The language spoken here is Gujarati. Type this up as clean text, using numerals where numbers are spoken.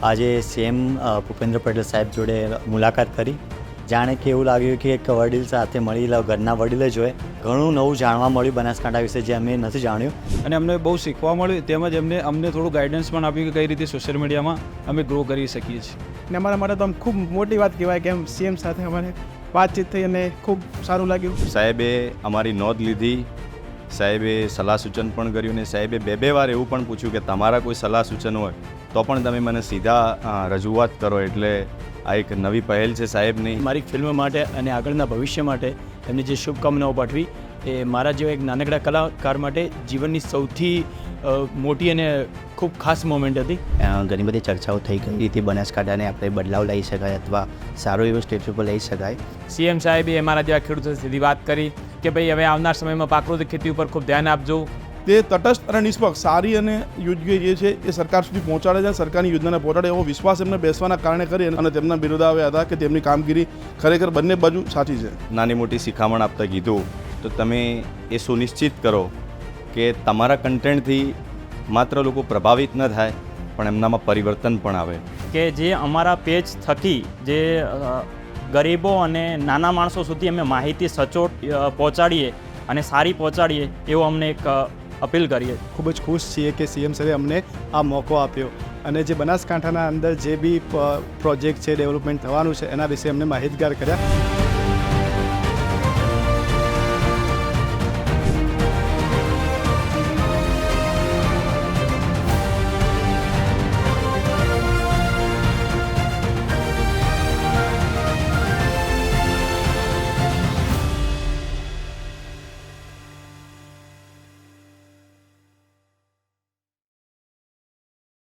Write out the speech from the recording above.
આજે સીએમ ભૂપેન્દ્ર પટેલ સાહેબ જોડે મુલાકાત કરી. જાણે કે એવું લાગ્યું કે એક વડીલ સાથે મળી ઘરના વડીલ જ હોય. ઘણું નવું જાણવા મળ્યું બનાસકાંઠા વિશે જે અમે નથી જાણ્યું. અને અમને બહુ શીખવા મળ્યું, તેમજ અમને થોડું ગાઈડન્સ પણ આપ્યું કે કઈ રીતે સોશિયલ મીડિયામાં અમે ગ્રો કરી શકીએ છીએ. ને અમારા માટે તો ખૂબ મોટી વાત કહેવાય કે એમ સીએમ સાથે અમારે વાતચીત થઈ અને ખૂબ સારું લાગ્યું. સાહેબે અમારી નોંધ લીધી, સાહેબે સલાહ સૂચન પણ કર્યું અને સાહેબે બે વાર એવું પણ પૂછ્યું કે તમારા કોઈ સલાહ સૂચન હોય તો પણ તમે મને સીધા રજૂઆત કરો. એટલે આ એક નવી પહેલ છે સાહેબની. મારી ફિલ્મ માટે અને આગળના ભવિષ્ય માટે એમની જે શુભકામનાઓ પાઠવી એ મારા જેવા એક નાનકડા કલાકાર માટે જીવનની સૌથી મોટી અને ખૂબ ખાસ મોમેન્ટ હતી. ઘણી બધી ચર્ચાઓ થઈ ગઈ હતી બનાસકાંઠાને આપણે બદલાવ લઈ શકાય અથવા સારો એવો સ્ટેજ ઉપર લઈ શકાય. સીએમ સાહેબે અમારા જેવા ખેડૂતો સીધી વાત કરી કે ભાઈ હવે આવનાર સમયમાં પ્રાકૃતિક ખેતી ઉપર ખૂબ ધ્યાન આપજો. તે તટસ્થ અને નિષ્પક્ષ સારી અને યોગ્ય જે છે એ સરકાર સુધી પહોંચાડે છે, સરકારની યોજનાને પહોંચાડે એવો વિશ્વાસ એમને બેસવાના કારણે કરી અને તેમના બિરુદ આવ્યા હતા કે તેમની કામગીરી ખરેખર બંને બાજુ સાચી છે. નાની મોટી શિખામણ આપતા કીધું તો તમે એ સુનિશ્ચિત કરો કે તમારા કન્ટેન્ટથી માત્ર લોકો પ્રભાવિત ન થાય પણ એમનામાં પરિવર્તન પણ આવે. કે જે અમારા પેજ થકી જે ગરીબો અને નાના માણસો સુધી અમે માહિતી સચોટ પહોંચાડીએ અને સારી પહોંચાડીએ એવો અમને એક અપીલ કરીએ. ખૂબ જ ખુશ છીએ કે સીએમ સાહેબે અમને આ મોકો આપ્યો અને જે બનાસકાંઠાના અંદર જે બી પ્રોજેક્ટ છે, ડેવલપમેન્ટ થવાનું છે એના વિશે અમને માહિતગાર કર્યા.